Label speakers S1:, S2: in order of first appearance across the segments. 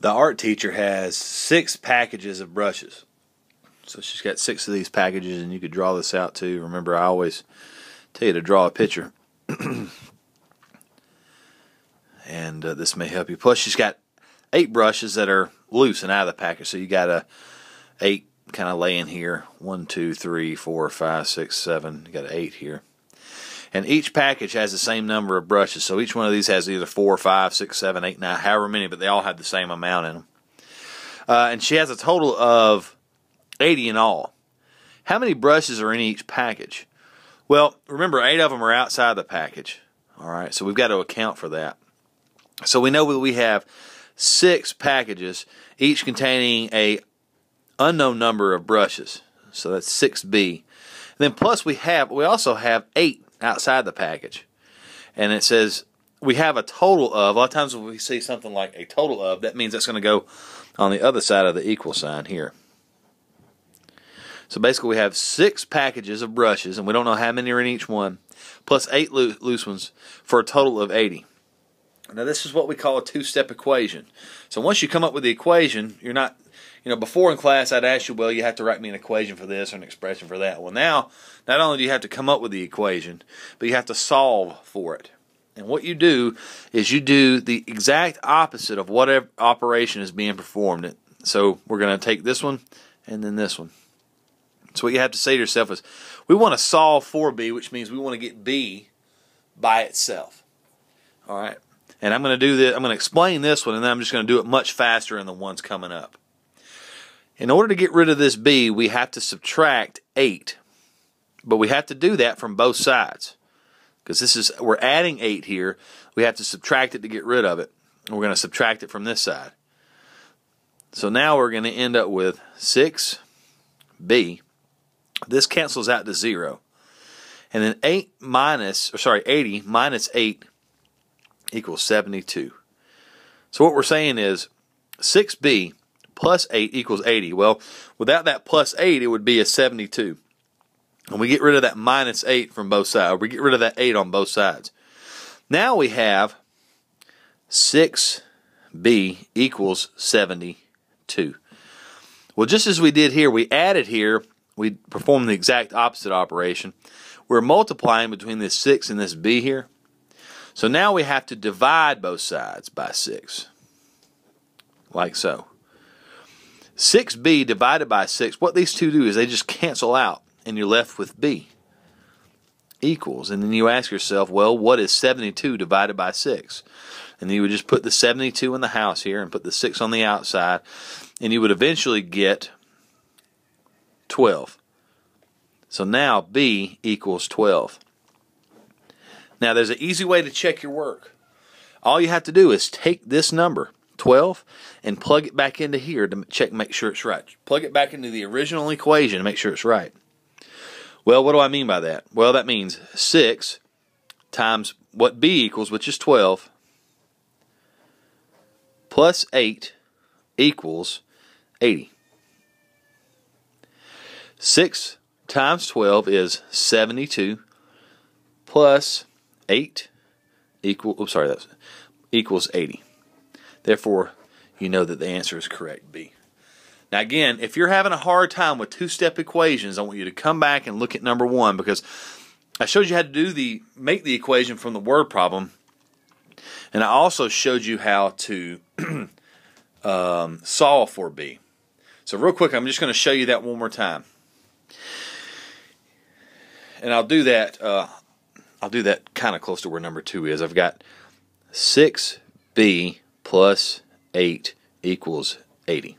S1: The art teacher has 6 packages of brushes. So she's got 6 of these packages, and you could draw this out too. Remember, I always tell you to draw a picture. And this may help you. Plus, she's got 8 brushes that are loose and out of the package. So you got a 8 kind of laying here. 1, 2, 3, 4, 5, 6, 7. You got an 8 here. And each package has the same number of brushes. So each one of these has either 4, 5, 6, 7, 8, 9, however many, but they all have the same amount in them. And she has a total of 80 in all. How many brushes are in each package? Well, remember, 8 of them are outside the package. All right, so we've got to account for that. So we know that we have 6 packages, each containing a unknown number of brushes. So that's 6B. And then plus we also have 8 outside the package. And it says we have a total of, a lot of times when we see something like a total of, that means that's going to go on the other side of the equal sign here. So basically we have 6 packages of brushes, and we don't know how many are in each one, plus 8 loose ones for a total of 80. Now this is what we call a two-step equation. So once you come up with the equation, you're not, before in class I'd ask you, well, you have to write me an equation for this or an expression for that. Well, now, not only do you have to come up with the equation, but you have to solve for it. And what you do is you do the exact opposite of whatever operation is being performed. So we're going to take this one and then this one. So what you have to say to yourself is, we want to solve for B, which means we want to get B by itself. All right? And I'm going to do this. I'm going to explain this one, and then I'm just going to do it much faster in the ones coming up. In order to get rid of this B, we have to subtract 8. But we have to do that from both sides. Because we're adding 8 here. We have to subtract it to get rid of it. We're going to subtract it from this side. So now we're going to end up with 6B. This cancels out to 0. And then 80 minus 8 equals 72. So what we're saying is 6B plus 8 equals 80. Well, without that plus 8, it would be a 72. And we get rid of that minus 8 from both sides. We get rid of that 8 on both sides. Now we have 6B equals 72. Well, just as we did here, we added here, we performed the exact opposite operation. We're multiplying between this 6 and this B here. So now we have to divide both sides by 6, like so. 6B divided by 6, what these two do is they just cancel out, and you're left with B equals. And then you ask yourself, well, what is 72 divided by 6? And then you would just put the 72 in the house here and put the 6 on the outside, and you would eventually get 12. So now B equals 12. Now, there's an easy way to check your work. All you have to do is take this number, 12, and plug it back into here to make sure it's right. Plug it back into the original equation to make sure it's right. Well, what do I mean by that? Well, that means 6 times what B equals, which is 12, plus 8 equals 80. 6 times 12 is 72, plus 8 equals 80. Therefore, you know that the answer is correct, B. Now again, if you're having a hard time with two-step equations, I want you to come back and look at number 1, because I showed you how to make the equation from the word problem, and I also showed you how to solve for B. So real quick, I'm just going to show you that one more time. And I'll do that kind of close to where number 2 is. I've got 6B plus 8 equals 80.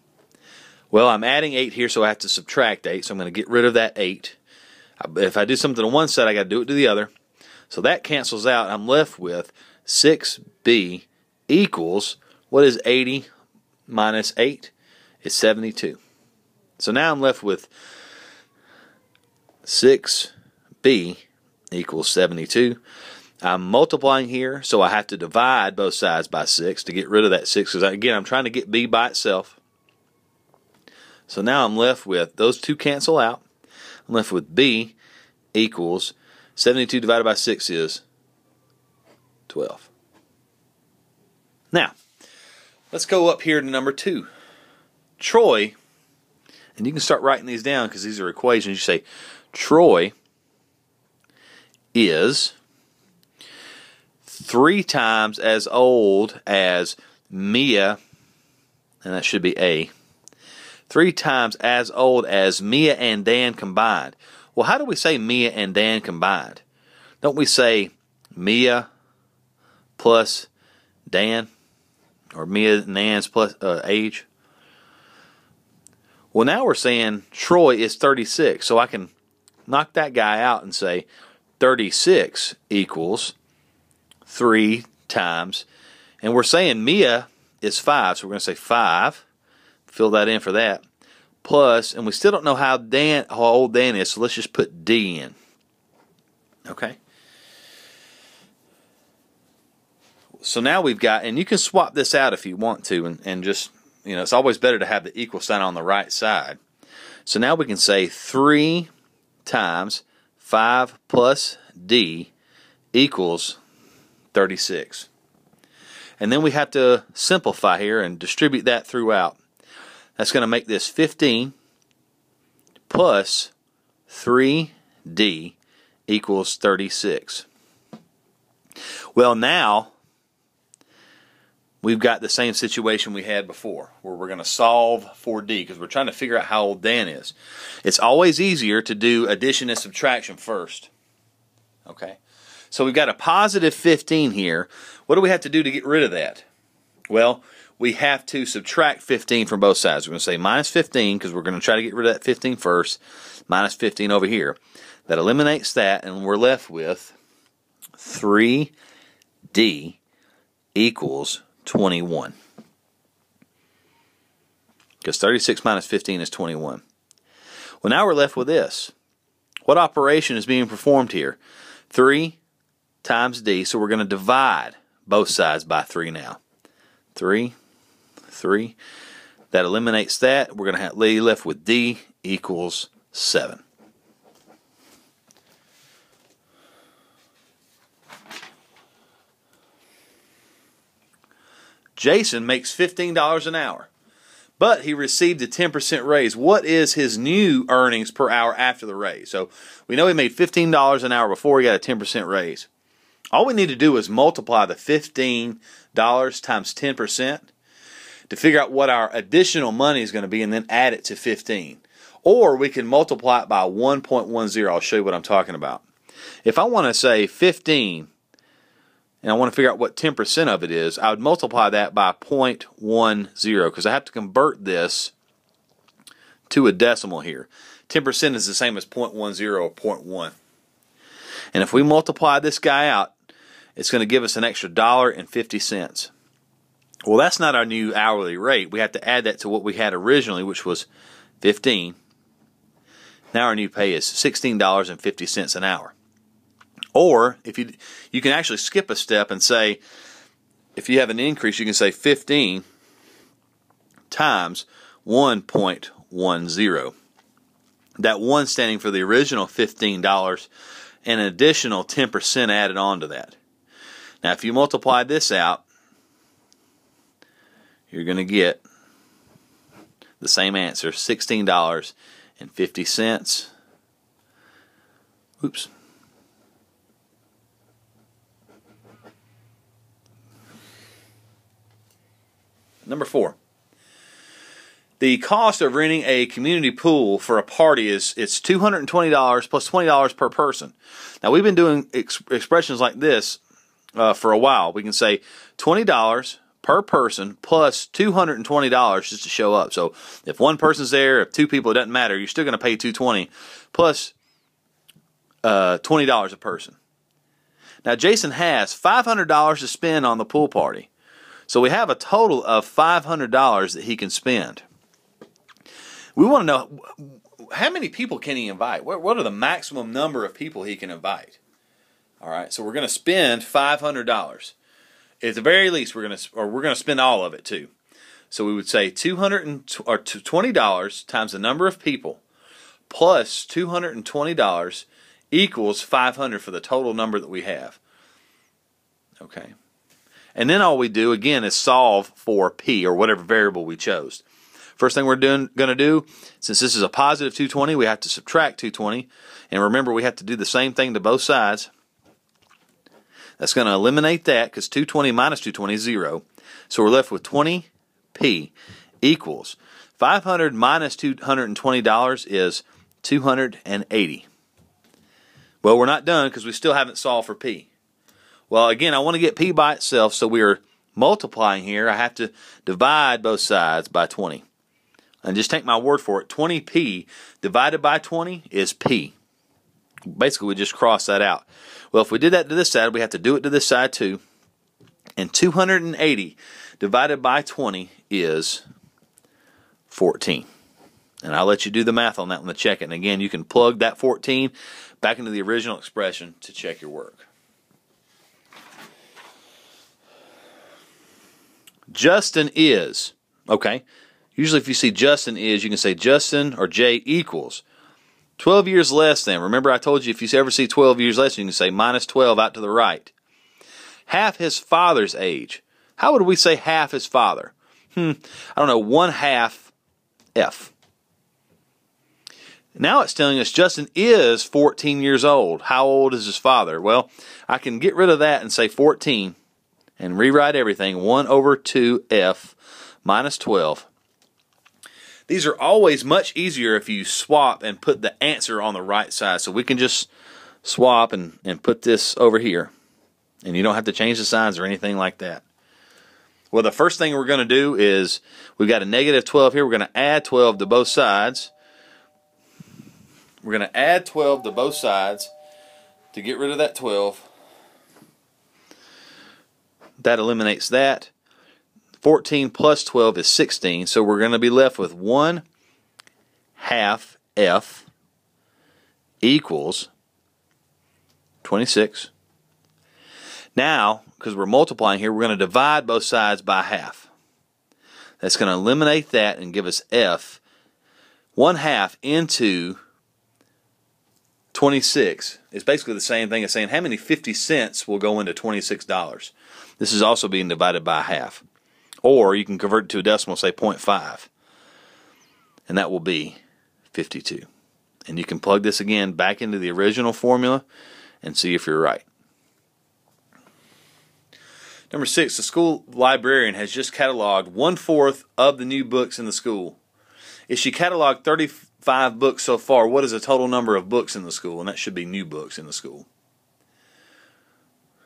S1: Well, I'm adding 8 here, so I have to subtract 8. So I'm going to get rid of that 8. If I do something on one side, I got to do it to the other. So that cancels out. I'm left with 6B equals, what is 80 minus 8? It's 72. So now I'm left with 6B equals 72. I'm multiplying here, so I have to divide both sides by 6 to get rid of that 6, because again, I'm trying to get B by itself. So now I'm left with, those two cancel out. I'm left with B equals 72 divided by 6 is 12. Now, Let's go up here to number 2. Troy, and you can start writing these down because these are equations. You say Troy is 3 times as old as Mia, and that should be A. 3 times as old as Mia and Dan combined. Well, how do we say Mia and Dan combined? Don't we say Mia plus Dan? Or Mia and Dan's plus age? Well, now we're saying Troy is 36, so I can knock that guy out and say 36 equals 3 times, and we're saying Mia is 5, so we're going to say 5, fill that in for that, plus, and we still don't know how old Dan is, so let's just put D in. Okay? So now we've got, and you can swap this out if you want to, and just, you know, it's always better to have the equal sign on the right side. So now we can say 3 times 5 plus D equals 36. And then we have to simplify here and distribute that throughout. That's going to make this 15 plus 3D equals 36. Well, now we've got the same situation we had before, where we're going to solve for D because we're trying to figure out how old Dan is. It's always easier to do addition and subtraction first. Okay, so we've got a positive 15 here. What do we have to do to get rid of that? Well, we have to subtract 15 from both sides. We're going to say minus 15 because we're going to try to get rid of that 15 first. Minus 15 over here. That eliminates that, and we're left with 3D equals 21. Because 36 minus 15 is 21. Well, now we're left with this. What operation is being performed here? 3 times D, so we're going to divide both sides by 3 now. 3. That eliminates that. We're going to be left with D equals 7. Jason makes $15 an hour, but he received a 10% raise. What is his new earnings per hour after the raise? So we know he made $15 an hour before he got a 10% raise. All we need to do is multiply the $15 times 10% to figure out what our additional money is going to be and then add it to 15. Or we can multiply it by 1.10. I'll show you what I'm talking about. If I want to say 15 and I want to figure out what 10% of it is, I would multiply that by 0.10 because I have to convert this to a decimal here. 10% is the same as 0.10 or 0.1. And if we multiply this guy out, it's going to give us an extra $1.50. Well, that's not our new hourly rate. We have to add that to what we had originally, which was 15. Now our new pay is $16.50 an hour. Or if you can actually skip a step and say, if you have an increase, you can say 15 times 1.10. That 1 standing for the original $15 and an additional 10% added on to that. Now, if you multiply this out, you're going to get the same answer, $16.50. Oops. Number 4. The cost of renting a community pool for a party it's $220 plus $20 per person. Now, we've been doing expressions like this for a while. We can say $20 per person plus $220 just to show up. So if one person's there, if 2 people, it doesn't matter. You're still going to pay $220 plus $20 a person. Now, Jason has $500 to spend on the pool party. So we have a total of $500 that he can spend. We want to know, how many people can he invite? What are the maximum number of people he can invite? All right, so we're going to spend $500. At the very least, we're going to spend all of it too. So we would say $20 times the number of people plus $220 equals $500 for the total number that we have. Okay. And then all we do, again, is solve for p, or whatever variable we chose. First thing we're going to do, since this is a positive 220, we have to subtract 220. And remember, we have to do the same thing to both sides. That's going to eliminate that, because 220 minus 220 is 0. So we're left with 20p equals 500 minus $220 is 280. Well, we're not done because we still haven't solved for p. Well, again, I want to get p by itself, so we are multiplying here. I have to divide both sides by 20. And just take my word for it, 20p divided by 20 is p. Basically, we just cross that out. Well, if we did that to this side, we have to do it to this side too. And 280 divided by 20 is 14. And I'll let you do the math on that one to check it. And again, you can plug that 14 back into the original expression to check your work. Justin is, okay. Usually if you see Justin is, you can say Justin or J equals 12 years less than. Remember I told you if you ever see 12 years less, you can say minus 12 out to the right. Half his father's age. How would we say half his father? I don't know, 1/2 F. Now it's telling us Justin is 14 years old. How old is his father? Well, I can get rid of that and say 14 and rewrite everything. 1/2F minus 12. These are always much easier if you swap and put the answer on the right side. So we can just swap and put this over here. And you don't have to change the signs or anything like that. Well, the first thing we're going to do is, we've got a negative 12 here. We're going to add 12 to both sides. We're going to add 12 to both sides to get rid of that 12. That eliminates that. 14 plus 12 is 16, so we're going to be left with 1/2 F equals 26. Now, because we're multiplying here, we're going to divide both sides by half. That's going to eliminate that and give us F. 1/2 into 26 is basically the same thing as saying how many 50 cents will go into $26. This is also being divided by half. Or you can convert it to a decimal, say 0.5. And that will be 52. And you can plug this again back into the original formula and see if you're right. Number 6, the school librarian has just cataloged 1/4 of the new books in the school. If she cataloged 35 books so far, what is the total number of books in the school? And that should be new books in the school.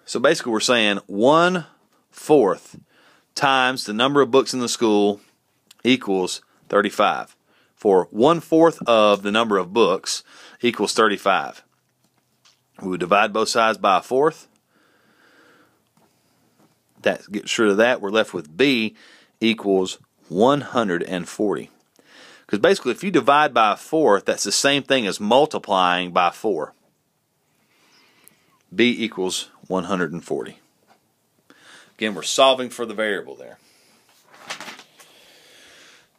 S1: So basically we're saying 1/4 times the number of books in the school equals 35. For 1/4 of the number of books equals 35. We would divide both sides by 1/4. That gets rid of that. We're left with B equals 140. Because basically if you divide by 1/4, that's the same thing as multiplying by 4. B equals 140. Again, we're solving for the variable there.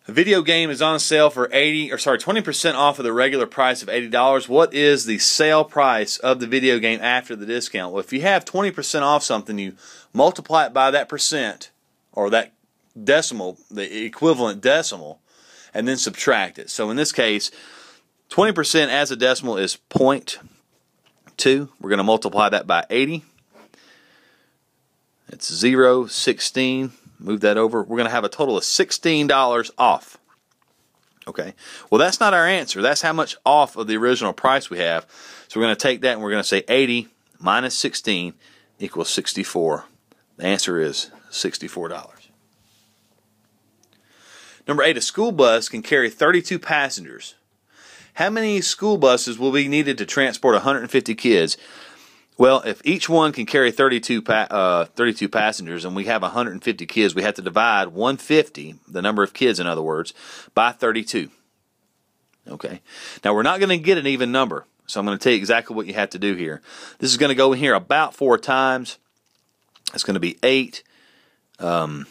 S1: A video game is on sale for 20% off of the regular price of $80. What is the sale price of the video game after the discount? Well, if you have 20% off something, you multiply it by that percent, or that decimal, the equivalent decimal, and then subtract it. So in this case, 20% as a decimal is 0.2. We're going to multiply that by 80. It's 0.16. Move that over. We're going to have a total of $16 off. Okay. Well, that's not our answer. That's how much off of the original price we have. So we're going to take that and we're going to say 80 minus 16 equals 64. The answer is $64. Number 8, a school bus can carry 32 passengers. How many school buses will be needed to transport 150 kids? Well, if each one can carry 32 passengers and we have 150 kids, we have to divide 150, the number of kids in other words, by 32. Okay. Now we're not going to get an even number, so I'm going to tell you exactly what you have to do here. This is going to go in here about 4 times. It's going to be 8. I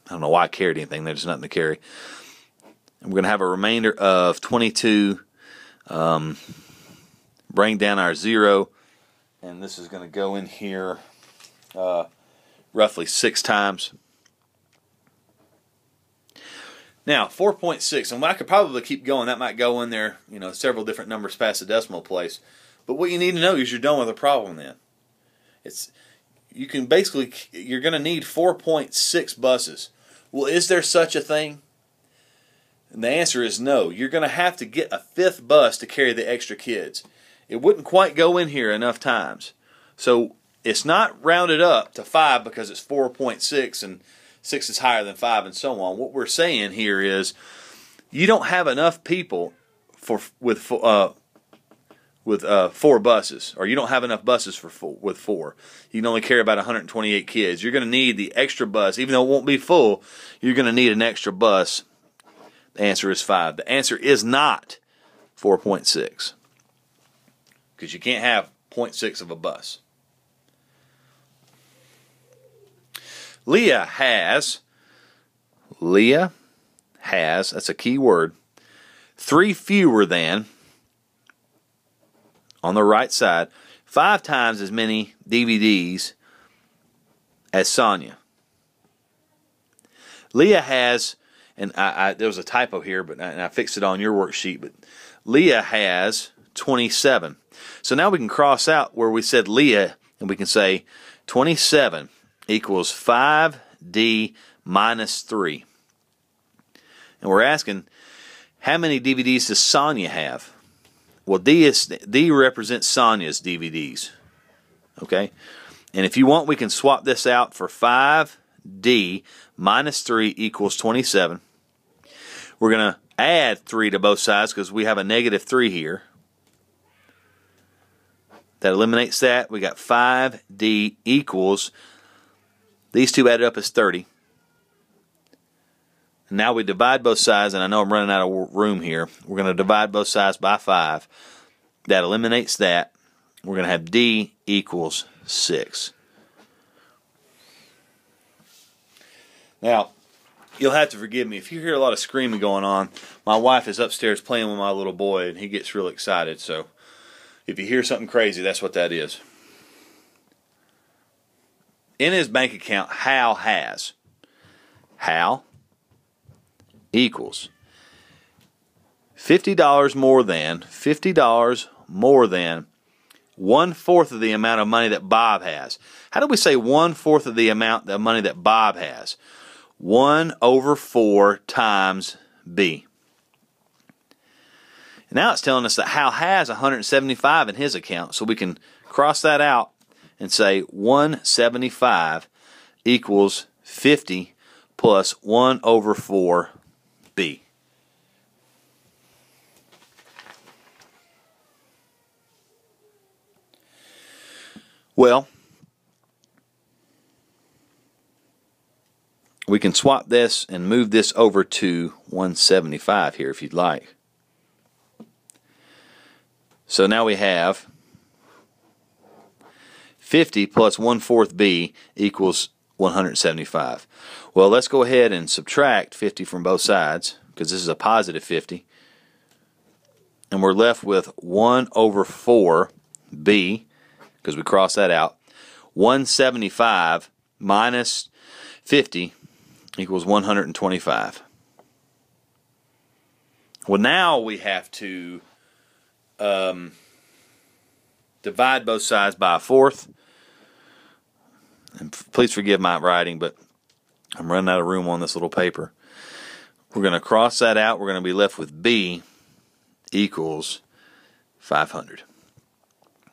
S1: don't know why I carried anything. There's nothing to carry. And we're going to have a remainder of 22. Bring down our 0 And this is going to go in here roughly 6 times. Now, 4.6, and I could probably keep going. That might go in there, several different numbers past the decimal place. But what you need to know is you're done with the problem then. You're going to need 4.6 buses. Well, is there such a thing? And the answer is no. You're going to have to get a 5th bus to carry the extra kids. It wouldn't quite go in here enough times. So it's not rounded up to 5 because it's 4.6 and 6 is higher than 5 and so on. What we're saying here is you don't have enough people with 4 buses, or you don't have enough buses with 4. You can only carry about 128 kids. You're going to need the extra bus. Even though it won't be full, you're going to need an extra bus. The answer is 5. The answer is not 4.6 because you can't have 0.6 of a bus. Leah has, that's a key word, 3 fewer than, on the right side, 5 times as many DVDs as Sonia. Leah has, and there was a typo here, but I fixed it on your worksheet, but Leah has 27. So now we can cross out where we said Leah, and we can say 27 equals 5D minus 3. And we're asking, how many DVDs does Sonia have? Well, D represents Sonia's DVDs. Okay? And if you want, we can swap this out for 5D minus 3 equals 27. We're going to add 3 to both sides because we have a negative 3 here. That eliminates that. We got 5D equals, these two added up as 30. And now we divide both sides, and I know I'm running out of room here. We're going to divide both sides by 5. That eliminates that. We're going to have D equals 6. Now, you'll have to forgive me if you hear a lot of screaming going on. My wife is upstairs playing with my little boy, and he gets real excited. So if you hear something crazy, that's what that is. In his bank account, Hal has. Hal equals $50 more than 1/4 of the amount of money that Bob has. How do we say 1/4 of the amount of money that Bob has? 1/4 times B. And now it's telling us that Hal has 175 in his account, so we can cross that out and say 175 equals 50 plus 1/4 B. Well, we can swap this and move this over to 175 here if you'd like. So now we have 50 plus 1/4 B equals 175. Well, let's go ahead and subtract 50 from both sides because this is a positive 50. And we're left with 1/4 B because we crossed that out. 175 minus 50 equals 125. Well, now we have to divide both sides by 1/4. And please forgive my writing, but I'm running out of room on this little paper. We're going to cross that out. We're going to be left with B equals 500.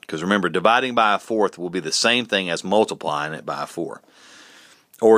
S1: Because remember, dividing by 1/4 will be the same thing as multiplying it by 4. Or